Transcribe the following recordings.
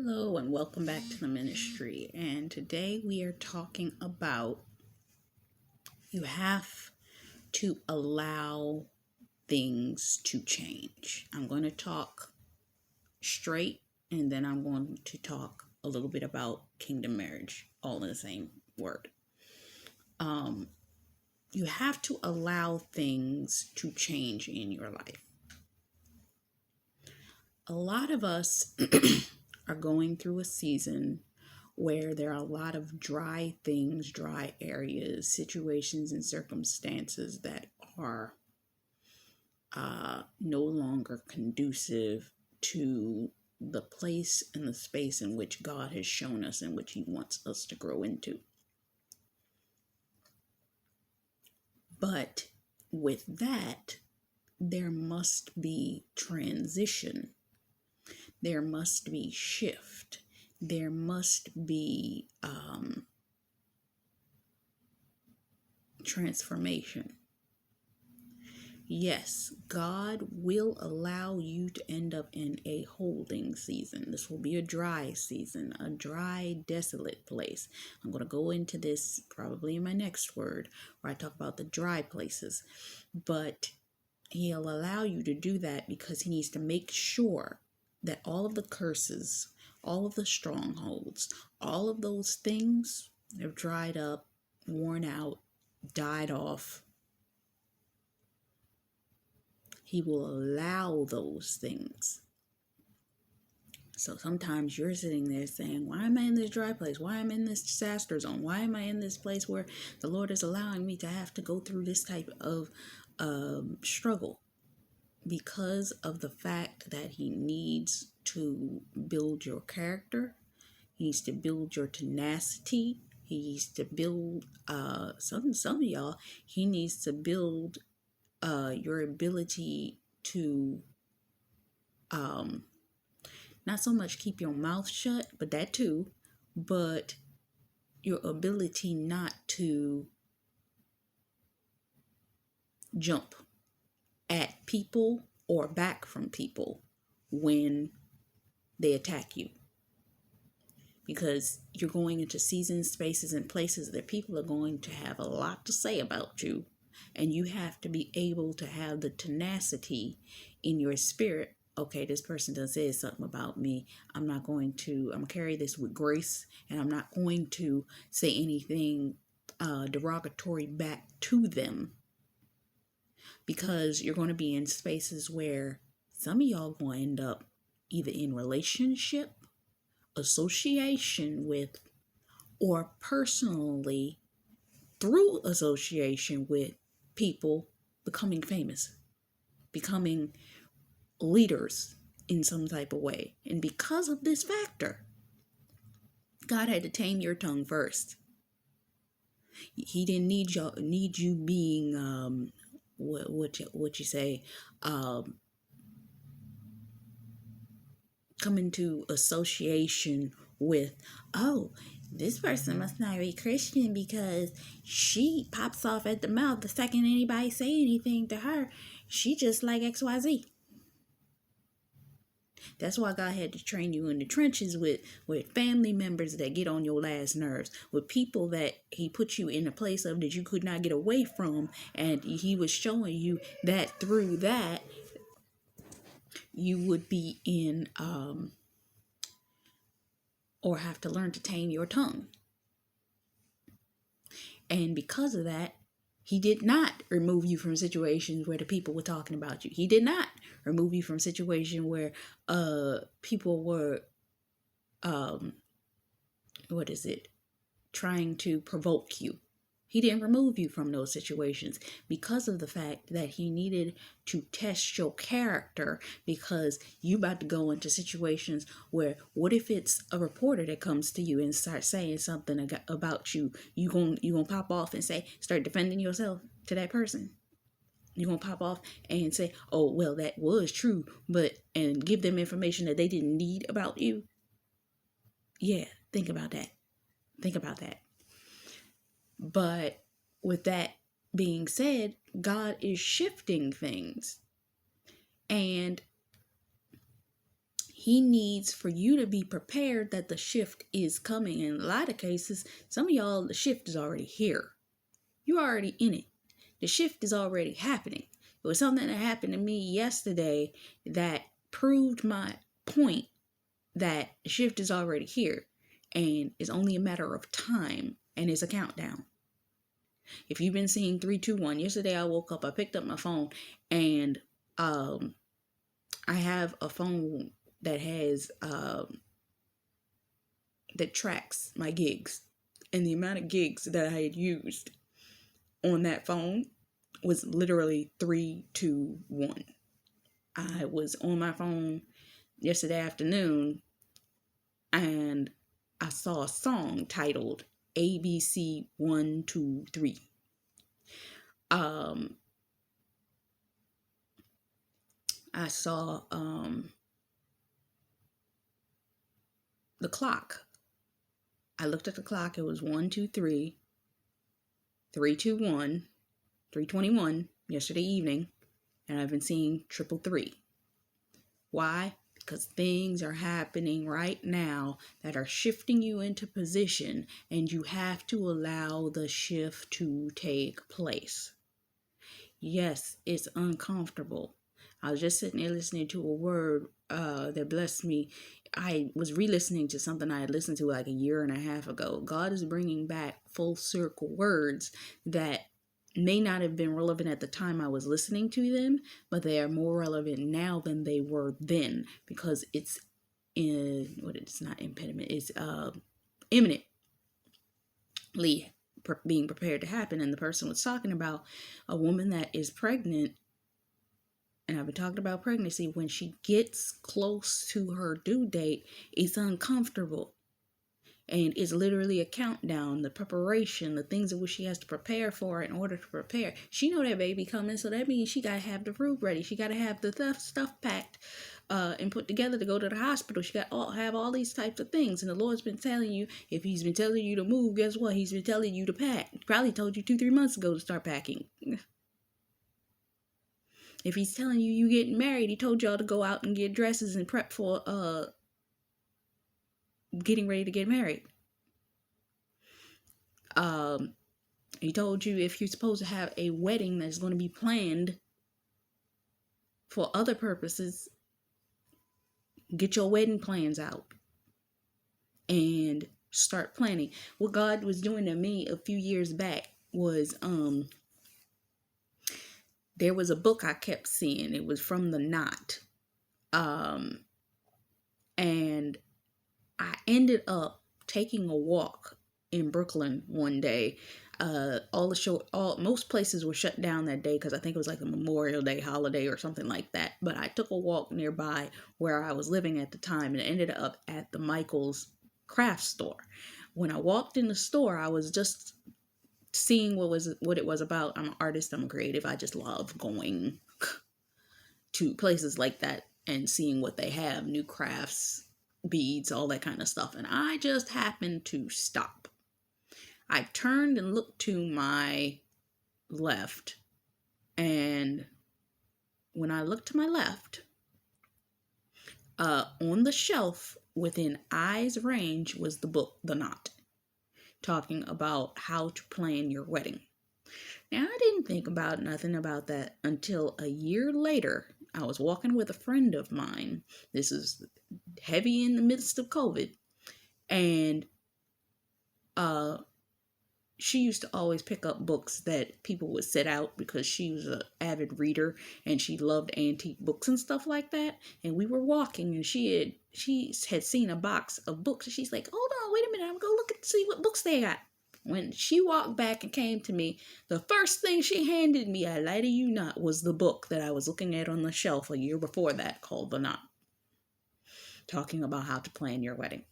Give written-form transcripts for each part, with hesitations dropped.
Hello and welcome back to the ministry. And today we are talking about you have to allow things to change. I'm going to talk straight and then I'm going to talk a little bit about kingdom marriage, all in the same word. You have to allow things to change in your life. A lot of us are going through a season where there are a lot of dry things, dry areas, situations, and circumstances that are no longer conducive to the place and the space in which God has shown us and which He wants us to grow into. But with that, there must be transition. There must be shift. There must be transformation. Yes, God will allow you to end up in a holding season. This will be a dry season, a dry, desolate place. I'm going to go into this probably in my next word where I talk about the dry places. But He'll allow you to do that because He needs to make sure that all of the curses, all of the strongholds, all of those things have dried up, worn out, died off. He will allow those things. So sometimes you're sitting there saying, why am I in this dry place? Why am I in this disaster zone? Why am I in this place where the Lord is allowing me to have to go through this type of struggle? Because of the fact that He needs to build your character. He needs to build your tenacity. He needs to build some of y'all. He needs to build your ability to not so much keep your mouth shut, but that too, but your ability not to jump at people or back from people when they attack you. Because you're going into seasons, spaces, and places that people are going to have a lot to say about you. And you have to be able to have the tenacity in your spirit. Okay, this person done said something about me. I'm going to carry this with grace. And I'm not going to say anything derogatory back to them. Because you're going to be in spaces where some of y'all going to end up either in relationship, association with, or personally through association with people becoming famous, becoming leaders in some type of way. And because of this factor, God had to tame your tongue first. He didn't need you being what you say come into association with, oh, this person must not be Christian because she pops off at the mouth the second anybody say anything to her. She just like XYZ. That's why God had to train you in the trenches with family members that get on your last nerves, with people that He put you in a place of that you could not get away from, and He was showing you that through that you would be in or have to learn to tame your tongue. And because of that, He did not remove you from situations where the people were talking about you. He did not remove you from situations where people were trying to provoke you. He didn't remove you from those situations because of the fact that He needed to test your character, because you about to go into situations where, what if it's a reporter that comes to you and starts saying something about you? You gonna pop off and start defending yourself to that person. You're going to pop off and say, oh, well, that was true, and give them information that they didn't need about you. Yeah, think about that. But with that being said, God is shifting things, and He needs for you to be prepared that the shift is coming. In a lot of cases, some of y'all, the shift is already here. You're already in it. The shift is already happening. It was something that happened to me yesterday that proved my point that the shift is already here and it's only a matter of time, and it's a countdown. If you've been seeing 3, 2, 1, yesterday I woke up, I picked up my phone, and I have a phone that has that tracks my gigs, and the amount of gigs that I had used on that phone was literally 3, 2, 1. I was on my phone yesterday afternoon and I saw a song titled ABC 1, 2, 3. I saw the clock. I looked at the clock. It was 1, 2, 3, 3, 2, 1, 3:21 yesterday evening, and I've been seeing 333. Why? Because things are happening right now that are shifting you into position, and you have to allow the shift to take place. Yes, it's uncomfortable. I was just sitting there listening to a word that blessed me. I was re-listening to something I had listened to like a year and a half ago. God is bringing back full circle words that may not have been relevant at the time I was listening to them, but they are more relevant now than they were then, because it's it's not impediment, it's imminently being prepared to happen. And the person was talking about a woman that is pregnant, and I've been talking about pregnancy. When she gets close to her due date, it's uncomfortable. And it's literally a countdown, the preparation, the things in which she has to prepare for in order to prepare. She know that baby coming, so that means she got to have the food ready. She got to have the stuff packed and put together to go to the hospital. She got to have all these types of things. And the Lord's been telling you, if he's been telling you to move, guess what? He's been telling you to pack. He probably told you 2-3 months ago to start packing. If he's telling you you getting married, he told y'all to go out and get dresses and prep for getting ready to get married. He told you if you're supposed to have a wedding that's going to be planned for other purposes, get your wedding plans out and start planning. What God was doing to me a few years back was there was a book I kept seeing. It was from The Knot. And I ended up taking a walk in Brooklyn one day. Most places were shut down that day because I think it was like a Memorial Day holiday or something like that. But I took a walk nearby where I was living at the time and ended up at the Michael's craft store. When I walked in the store, I was just seeing what it was about. I'm an artist, I'm a creative. I just love going to places like that and seeing what they have, new crafts, beads, all that kind of stuff. And I just happened to stop. I turned and looked to my left, and when I looked to my left, on the shelf within eye's range was the book, The Knot, talking about how to plan your wedding. Now, I didn't think about nothing about that until a year later. I was walking with a friend of mine. This is heavy in the midst of COVID. And she used to always pick up books that people would set out because she was an avid reader and she loved antique books and stuff like that. And we were walking and she had seen a box of books. And she's like, hold on, wait a minute. I'm going to look and see what books they got. When she walked back and came to me, the first thing she handed me, I lie to you not, was the book that I was looking at on the shelf a year before that called The Knot, talking about how to plan your wedding.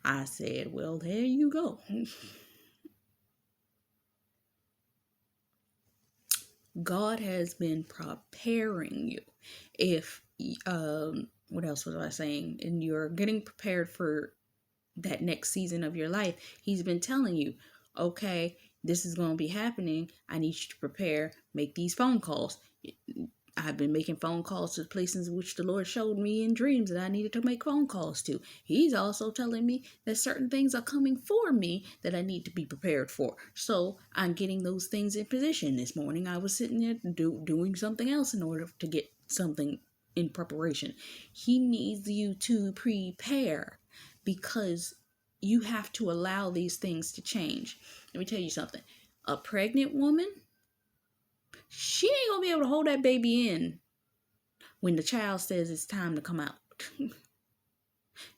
I said, well, there you go. God has been preparing you. If, what else was I saying? And you're getting prepared for that next season of your life. He's been telling you, okay, this is going to be happening. I need you to prepare, make these phone calls. I've been making phone calls to places which the Lord showed me in dreams that I needed to make phone calls to. He's also telling me that certain things are coming for me that I need to be prepared for. So I'm getting those things in position. This morning I was sitting there doing something else in order to get something in preparation. He needs you to prepare because you have to allow these things to change. Let me tell you something. A pregnant woman, she ain't gonna be able to hold that baby in when the child says it's time to come out.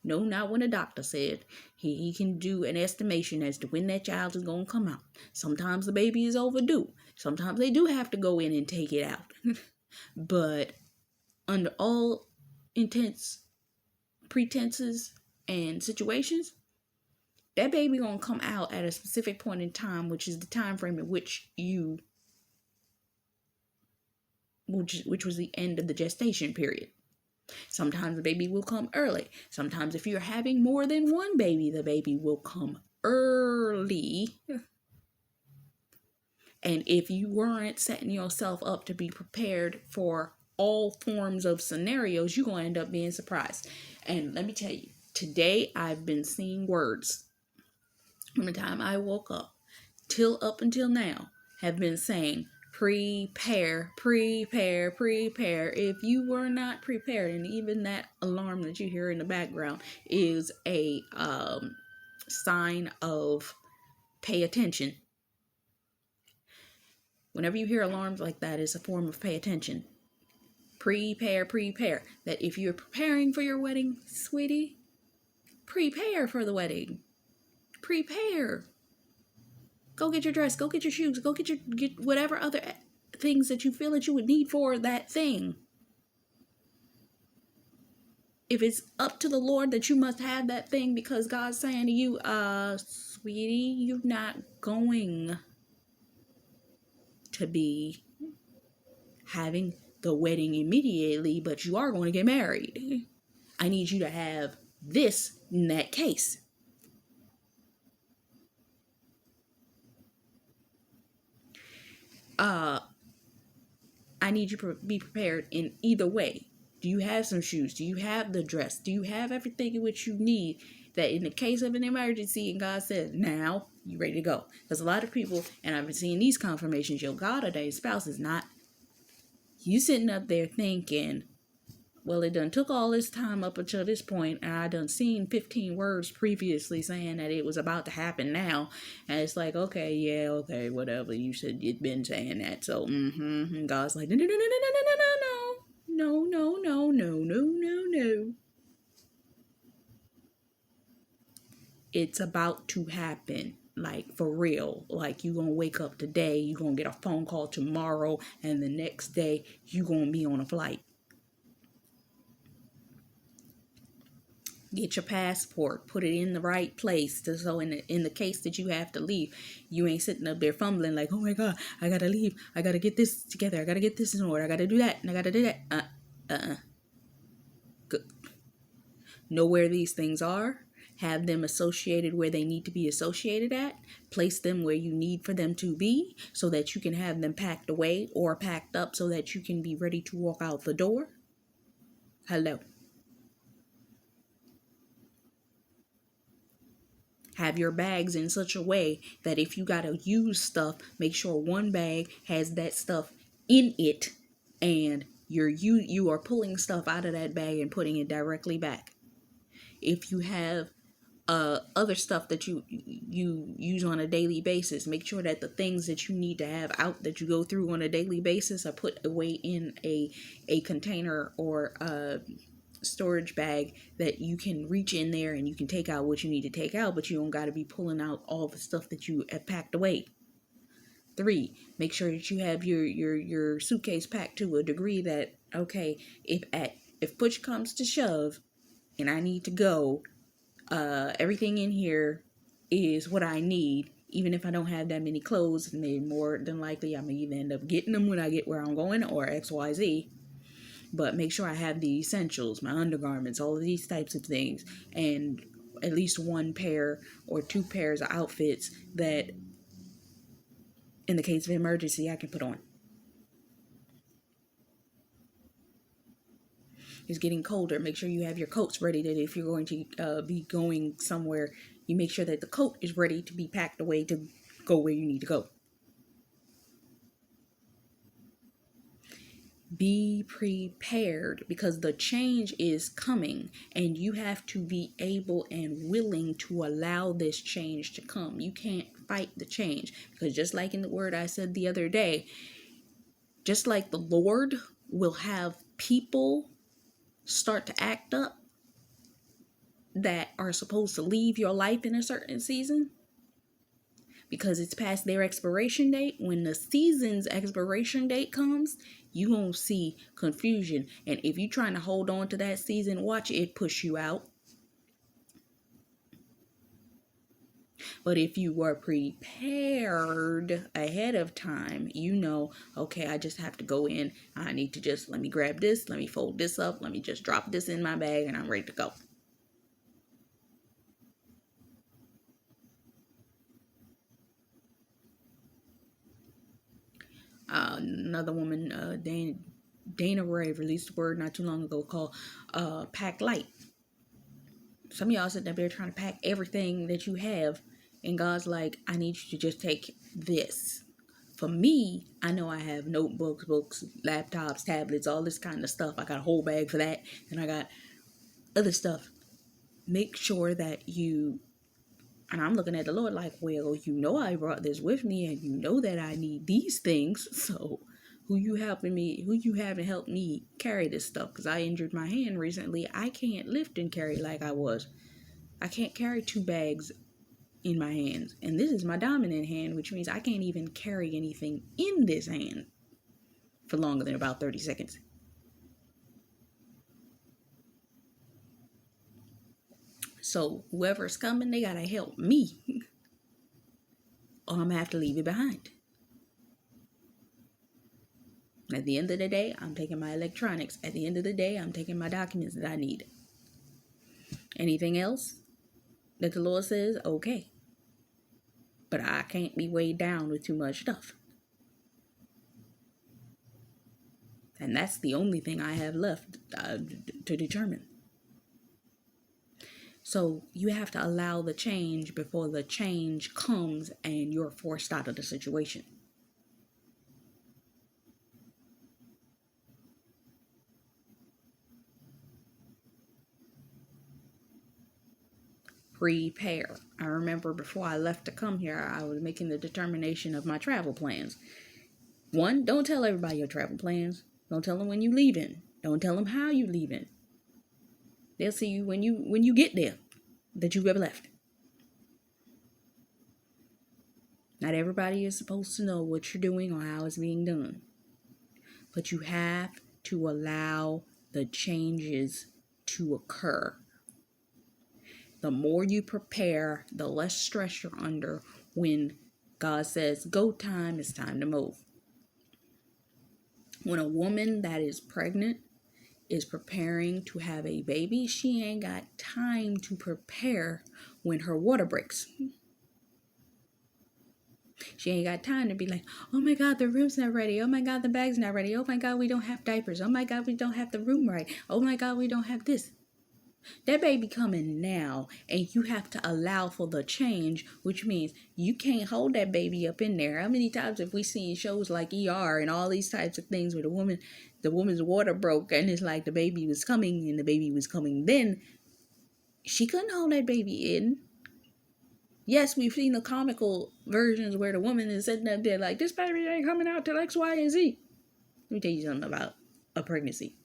No, not when the doctor said. He can do an estimation as to when that child is going to come out. Sometimes the baby is overdue. Sometimes they do have to go in and take it out. But under all intents, pretenses, and situations, that baby going to come out at a specific point in time, which is the time frame in which which was the end of the gestation period. Sometimes the baby will come early. Sometimes if you're having more than one baby, the baby will come early. And if you weren't setting yourself up to be prepared for all forms of scenarios, you're going to end up being surprised. And let me tell you, today I've been seeing words from the time I woke up up until now have been saying, prepare, prepare, prepare. If you were not prepared, and even that alarm that you hear in the background is a sign of pay attention. Whenever you hear alarms like that, it's a form of pay attention. Prepare, prepare. That if you're preparing for your wedding, sweetie, prepare for the wedding. Prepare. Go get your dress, go get your shoes, go get whatever other things that you feel that you would need for that thing. If it's up to the Lord that you must have that thing because God's saying to you, sweetie, you're not going to be having the wedding immediately, but you are going to get married. I need you to have this in that case. I need you to be prepared in either way. Do you have some shoes? Do you have the dress? Do you have everything in which you need that in the case of an emergency and God says, now you ready to go? Because a lot of people, and I've been seeing these confirmations, your God or their spouse is not. You sitting up there thinking, well, it done took all this time up until this point, and I done seen 15 words previously saying that it was about to happen now, and it's like, okay, yeah, okay, whatever, you said you'd been saying that, so, and God's like, no, no, no, no, no, no, no, no, no, no, no, no, no, no. It's about to happen. Like, for real. Like, you gonna wake up today, you gonna get a phone call tomorrow, and the next day, you gonna be on a flight. Get your passport, put it in the right place, so in the case that you have to leave, you ain't sitting up there fumbling like, oh my God, I gotta leave, I gotta get this together, I gotta get this in order, I gotta do that, and I gotta do that. Good. Know where these things are, have them associated where they need to be associated at, place them where you need for them to be, so that you can have them packed away or packed up so that you can be ready to walk out the door. Hello. Have your bags in such a way that if you gotta use stuff, make sure one bag has that stuff in it, and you are pulling stuff out of that bag and putting it directly back. If you have other stuff that you use on a daily basis, make sure that the things that you need to have out that you go through on a daily basis are put away in a container or storage bag that you can reach in there and you can take out what you need to take out, but you don't got to be pulling out all the stuff that you have packed away. 3, make sure that you have your suitcase packed to a degree that, okay, if push comes to shove and I need to go, everything in here is what I need. Even if I don't have that many clothes, more than likely I'm gonna either end up getting them when I get where I'm going or XYZ. But make sure I have the essentials, my undergarments, all of these types of things, and at least 1 pair or 2 pairs of outfits that, in the case of emergency, I can put on. It's getting colder. Make sure you have your coats ready, that if you're going to be going somewhere, you make sure that the coat is ready to be packed away to go where you need to go. Be prepared, because the change is coming and you have to be able and willing to allow this change to come. You can't fight the change, because just like in the word I said the other day, just like the Lord will have people start to act up that are supposed to leave your life in a certain season because it's past their expiration date. When the season's expiration date comes, you won't see confusion. And if you're trying to hold on to that season, watch it push you out. But if you were prepared ahead of time, you know, okay, I just have to go in. I need to just, let me grab this. Let me fold this up. Let me just drop this in my bag and I'm ready to go. Another woman, Dana Ray, released a word not too long ago called pack light. Some of y'all sitting there trying to pack everything that you have, and God's like, I need you to just take this. For me, I know I have notebooks, books, laptops, tablets, all this kind of stuff. I got a whole bag for that, and I got other stuff. Make sure that you, and I'm looking at the Lord like, well, you know I brought this with me, and you know that I need these things, so who you having help me carry this stuff? Because I injured my hand recently. I can't lift and carry like I was. I can't carry 2 bags in my hands. And this is my dominant hand, which means I can't even carry anything in this hand for longer than about 30 seconds. So whoever's coming, they gotta help me, or I'm gonna have to leave it behind. At the end of the day, I'm taking my electronics. At the end of the day, I'm taking my documents that I need. Anything else that the Lord says, okay. But I can't be weighed down with too much stuff. And that's the only thing I have left to determine. So you have to allow the change before the change comes and you're forced out of the situation. Prepare. I remember before I left to come here, I was making the determination of my travel plans. 1, don't tell everybody your travel plans. Don't tell them when you leaving. Don't tell them how you leaving. They'll see you when you get there that you've ever left. Not everybody is supposed to know what you're doing or how it's being done. But you have to allow the changes to occur. The more you prepare, the less stress you're under when God says, go time, it's time to move. When a woman that is pregnant is preparing to have a baby, she ain't got time to prepare when her water breaks. She ain't got time to be like, oh my God, the room's not ready. Oh my God, the bag's not ready. Oh my God, we don't have diapers. Oh my God, we don't have the room right. Oh my God, we don't have this. That baby coming now, and you have to allow for the change, which means you can't hold that baby up in there. How many times have we seen shows like ER and all these types of things where the woman's water broke and it's like the baby was coming and the baby was coming then? She couldn't hold that baby in. Yes, we've seen the comical versions where the woman is sitting up there like, this baby ain't coming out till X, Y, and Z. Let me tell you something about a pregnancy.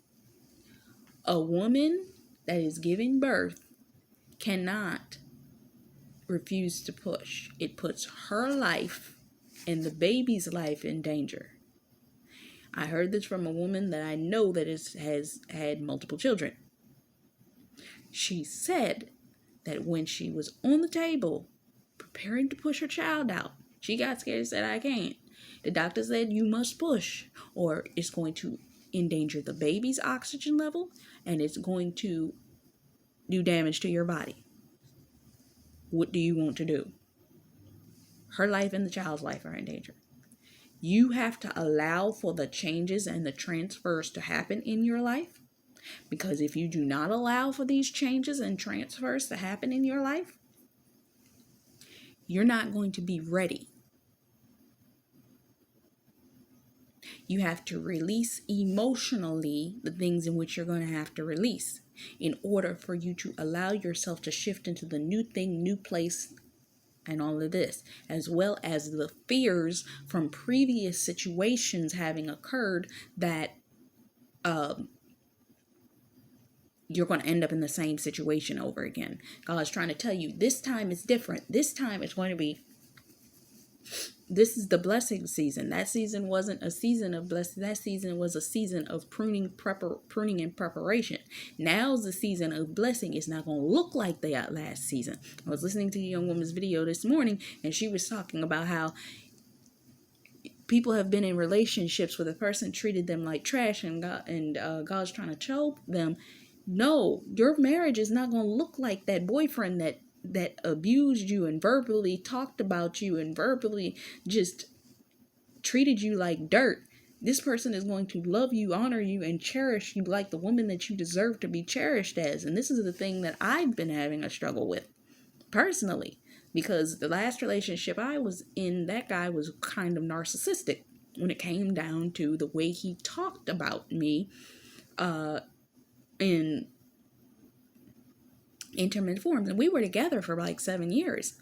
A woman that is giving birth cannot refuse to push. It puts her life and the baby's life in danger. I heard this from a woman that I know that has had multiple children. She said that when she was on the table preparing to push her child out, she got scared and said, I can't. The doctor said, you must push or it's going to endanger the baby's oxygen level and it's going to do damage to your body. What do you want to do? Her life and the child's life are in danger. You have to allow for the changes and the transfers to happen in your life Because if you do not allow for these changes and transfers to happen in your life, you're not going to be ready. You have to release emotionally the things in which you're going to have to release in order for you to allow yourself to shift into the new thing, new place, and all of this, as well as the fears from previous situations having occurred that you're going to end up in the same situation over again. God's trying to tell you this time is different. This time it's going to be, this is the blessing season. That season wasn't a season of blessing. That season was a season of pruning and preparation. Now's the season of blessing. It's not going to look like that last season. I was listening to a young woman's video this morning, and she was talking about how people have been in relationships where the person treated them like trash, and God's trying to show them, no, your marriage is not going to look like that boyfriend that abused you and verbally talked about you and verbally just treated you like dirt. This person is going to love you, honor you, and cherish you like the woman that you deserve to be cherished as. And this is the thing that I've been having a struggle with personally, because the last relationship I was in, that guy was kind of narcissistic when it came down to the way he talked about me in intimate forms. And we were together for like 7 years.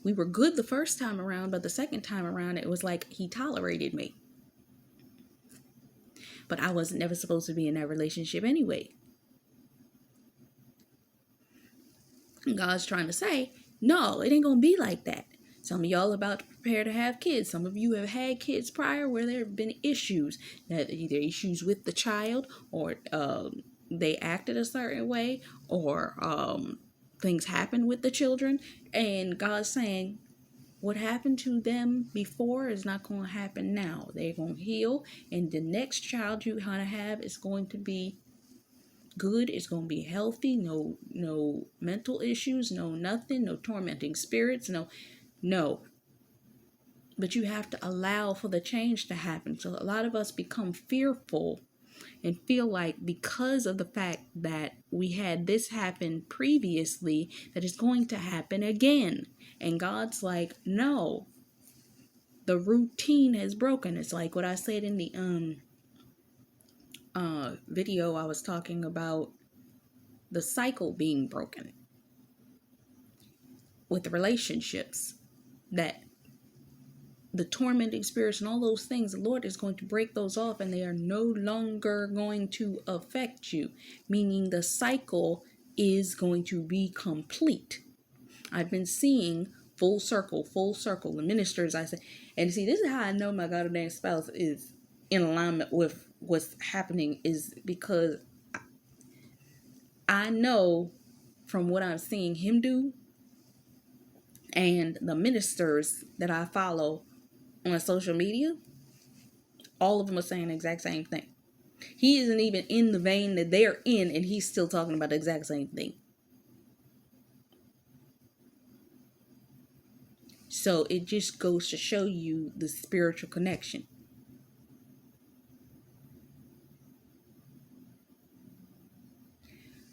We were good the first time around, but the second time around, it was like he tolerated me. But I was never supposed to be in that relationship anyway. And God's trying to say, no, it ain't going to be like that. Some of y'all about to prepare to have kids. Some of you have had kids prior where there have been issues, that either issues with the child, or they acted a certain way, or things happened with the children. And God's saying, what happened to them before is not going to happen now. They're going to heal, and the next child you're going to have is going to be good. It's going to be healthy. No mental issues. No nothing. No tormenting spirits. No. But you have to allow for the change to happen. So a lot of us become fearful and feel like because of the fact that we had this happen previously, that it's going to happen again. And God's like, no, the routine has broken. It's like what I said in the video. I was talking about the cycle being broken with the relationships, that the tormenting spirits and all those things, the Lord is going to break those off, and they are no longer going to affect you, meaning the cycle is going to be complete. I've been seeing full circle, the ministers, I say, and see, this is how I know my God ordained spouse is in alignment with what's happening, is because I know from what I'm seeing him do, and the ministers that I follow on social media, all of them are saying the exact same thing. He isn't even in the vein that they're in, and he's still talking about the exact same thing. So it just goes to show you the spiritual connection.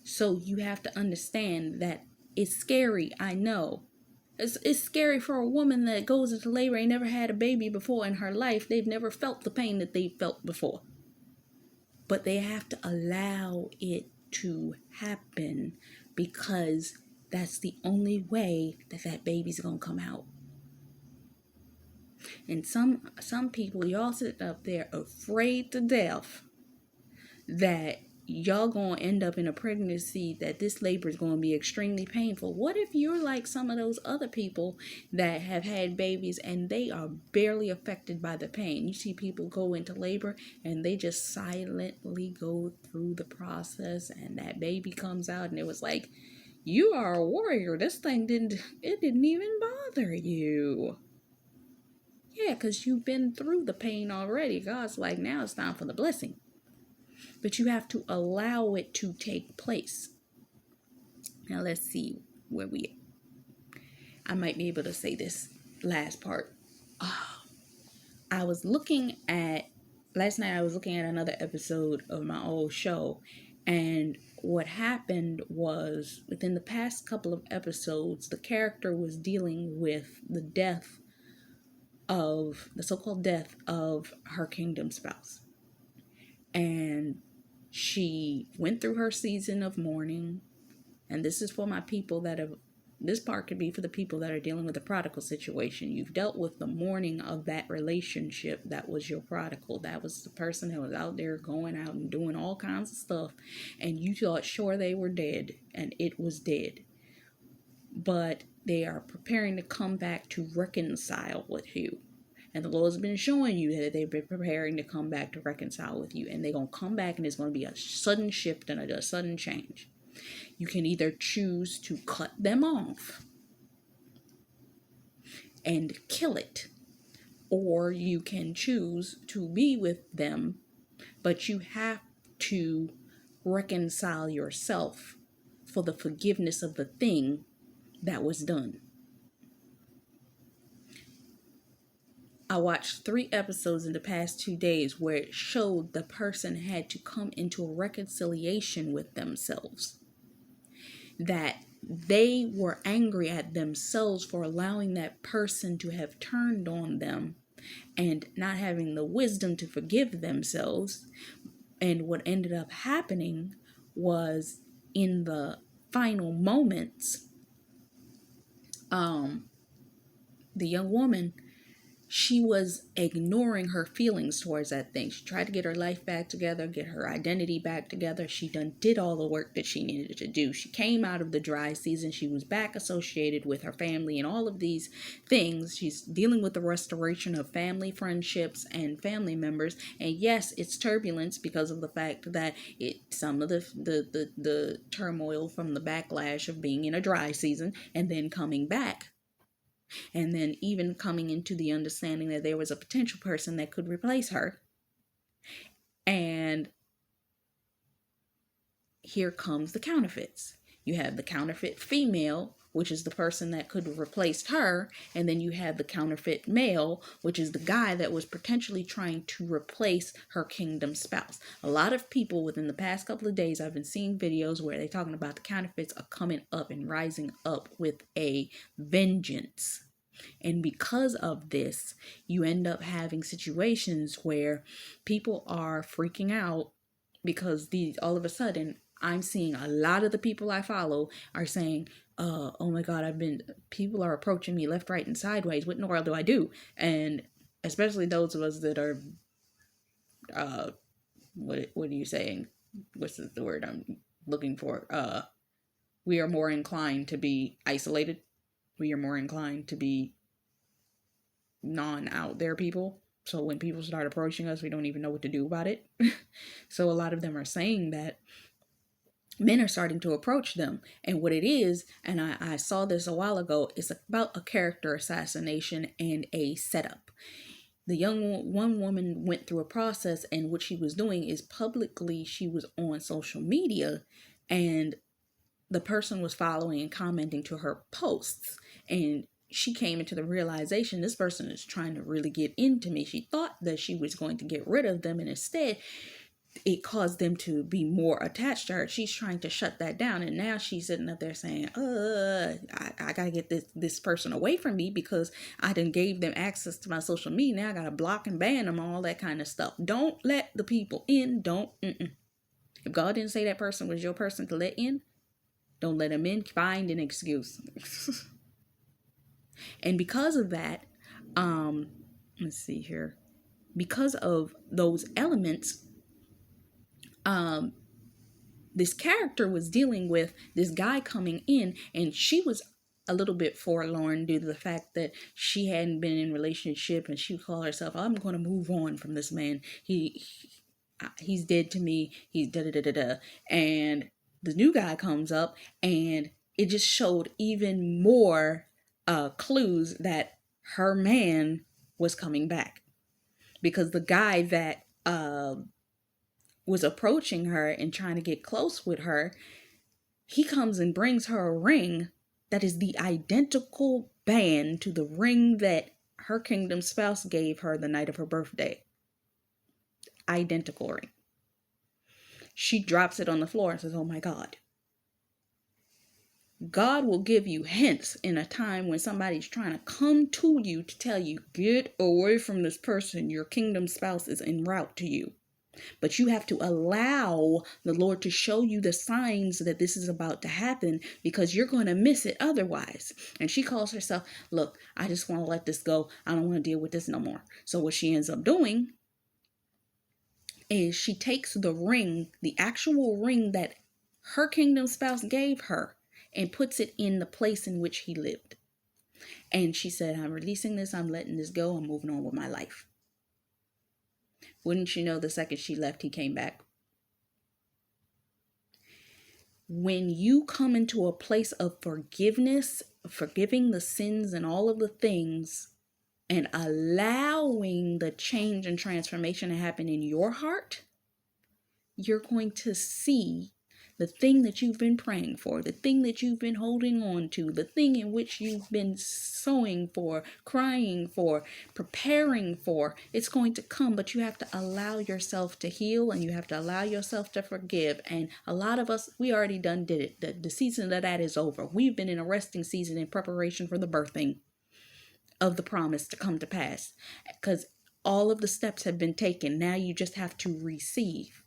So you have to understand that it's scary. I know. It's scary for a woman that goes into labor and never had a baby before in her life. They've never felt the pain that they felt before. But they have to allow it to happen, because that's the only way that baby's going to come out. And some people, y'all sit up there afraid to death that y'all gonna end up in a pregnancy, that this labor is gonna be extremely painful. What if you're like some of those other people that have had babies and they are barely affected by the pain? You see people go into labor and they just silently go through the process, and that baby comes out and it was like, you are a warrior. This thing didn't even bother you. Yeah, because you've been through the pain already. God's like, now it's time for the blessing. But you have to allow it to take place. Now let's see where I might be able to say this last part. I was looking at last night I was looking at another episode of my old show, and what happened was within the past couple of episodes, the character was dealing with the so-called death of her kingdom spouse. And she went through her season of mourning. And this is for my people that have, this part could be for the people that are dealing with the prodigal situation. You've dealt with the mourning of that relationship that was your prodigal. That was the person that was out there going out and doing all kinds of stuff. And you thought sure they were dead, and it was dead. But they are preparing to come back to reconcile with you. And the Lord's been showing you that they've been preparing to come back to reconcile with you. And they're going to come back, and it's going to be a sudden shift and a sudden change. You can either choose to cut them off and kill it, or you can choose to be with them, but you have to reconcile yourself for the forgiveness of the thing that was done. I watched 3 episodes in the past 2 days where it showed the person had to come into a reconciliation with themselves. That they were angry at themselves for allowing that person to have turned on them and not having the wisdom to forgive themselves. And what ended up happening was in the final moments, the young woman, she was ignoring her feelings towards that thing. She tried to get her life back together, get her identity back together. She did all the work that she needed to do. She came out of the dry season. She was back associated with her family and all of these things. She's dealing with the restoration of family friendships and family members. And yes, it's turbulence because of the fact that some of the turmoil from the backlash of being in a dry season and then coming back. And then even coming into the understanding that there was a potential person that could replace her. And here comes the counterfeits. You have the counterfeit female, which is the person that could have replaced her. And then you have the counterfeit male, which is the guy that was potentially trying to replace her kingdom spouse. A lot of people within the past couple of days, I've been seeing videos where they're talking about the counterfeits are coming up and rising up with a vengeance. And because of this, you end up having situations where people are freaking out because all of a sudden, I'm seeing a lot of the people I follow are saying, oh my God, people are approaching me left, right, and sideways. What in the world do I do? And especially those of us that are, what are you saying? What's the word I'm looking for? We are more inclined to be isolated. We are more inclined to be non-out there people. So when people start approaching us, we don't even know what to do about it. So a lot of them are saying that men are starting to approach them. And what it is, and I saw this a while ago, it's about a character assassination and a setup. The one woman went through a process, and what she was doing is publicly, she was on social media, and the person was following and commenting to her posts. And she came into the realization, this person is trying to really get into me. She thought that she was going to get rid of them, and instead it caused them to be more attached to her. She's trying to shut that down, and now she's sitting up there saying, I gotta get this person away from me because I done gave them access to my social media. Now I gotta block and ban them, all that kind of stuff. Don't let the people in. If God didn't say that person was your person to let in, don't let them in. Find an excuse. And because of that, let's see here. Because of those elements, this character was dealing with this guy coming in, and she was a little bit forlorn due to the fact that she hadn't been in a relationship, and she would call herself, I'm going to move on from this man. He's dead to me. He's da-da-da-da-da. And the new guy comes up, and it just showed even more clues that her man was coming back, because the guy that was approaching her and trying to get close with her, he comes and brings her a ring that is the identical band to the ring that her kingdom spouse gave her the night of her birthday. identical ring. She drops it on the floor and says, oh my God. God will give you hints in a time when somebody's trying to come to you to tell you, get away from this person. Your kingdom spouse is en route to you. But you have to allow the Lord to show you the signs that this is about to happen, because you're going to miss it otherwise. And she calls herself, look, I just want to let this go. I don't want to deal with this no more. So what she ends up doing is she takes the ring, the actual ring that her kingdom spouse gave her, and puts it in the place in which he lived. And she said, I'm releasing this. I'm letting this go. I'm moving on with my life. Wouldn't you know, the second she left, he came back. When you come into a place of forgiveness, forgiving the sins and all of the things, and allowing the change and transformation to happen in your heart, you're going to see the thing that you've been praying for, the thing that you've been holding on to, the thing in which you've been sowing for, crying for, preparing for. It's going to come, but you have to allow yourself to heal, and you have to allow yourself to forgive. And a lot of us, we already did it. The season of that is over. We've been in a resting season in preparation for the birthing of the promise to come to pass, because all of the steps have been taken. Now you just have to receive.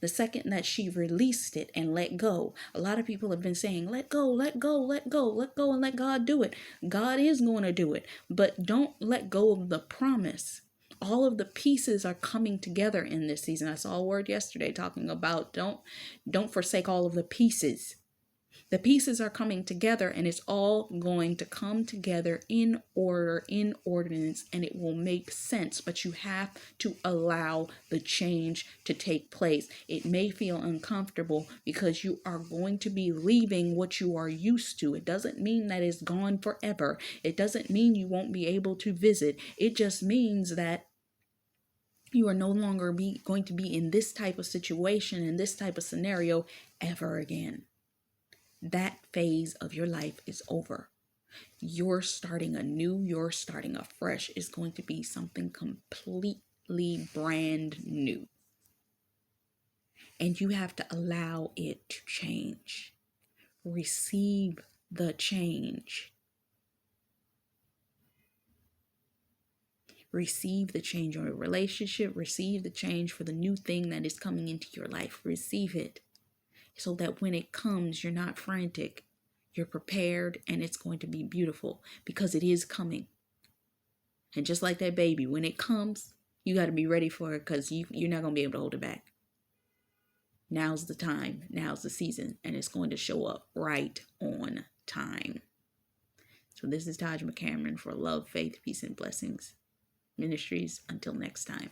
The second that she released it and let go, a lot of people have been saying, let go, let go, let go, let go, and let God do it. God is going to do it, but don't let go of the promise. All of the pieces are coming together in this season. I saw a word yesterday talking about don't forsake all of the pieces. The pieces are coming together, and it's all going to come together in order, in ordinance, and it will make sense. But you have to allow the change to take place. It may feel uncomfortable because you are going to be leaving what you are used to. It doesn't mean that it's gone forever. It doesn't mean you won't be able to visit. It just means that you are no longer going to be in this type of situation, in this type of scenario ever again. That phase of your life is over. You're starting anew. You're starting afresh. It's going to be something completely brand new. And you have to allow it to change. Receive the change. Receive the change on your relationship. Receive the change for the new thing that is coming into your life. Receive it, so that when it comes, you're not frantic. You're prepared, and it's going to be beautiful, because it is coming. And just like that baby, when it comes, you got to be ready for it, because you're not going to be able to hold it back. Now's the time. Now's the season. And it's going to show up right on time. So this is Taj McCameron for Love, Faith, Peace, and Blessings Ministries. Until next time.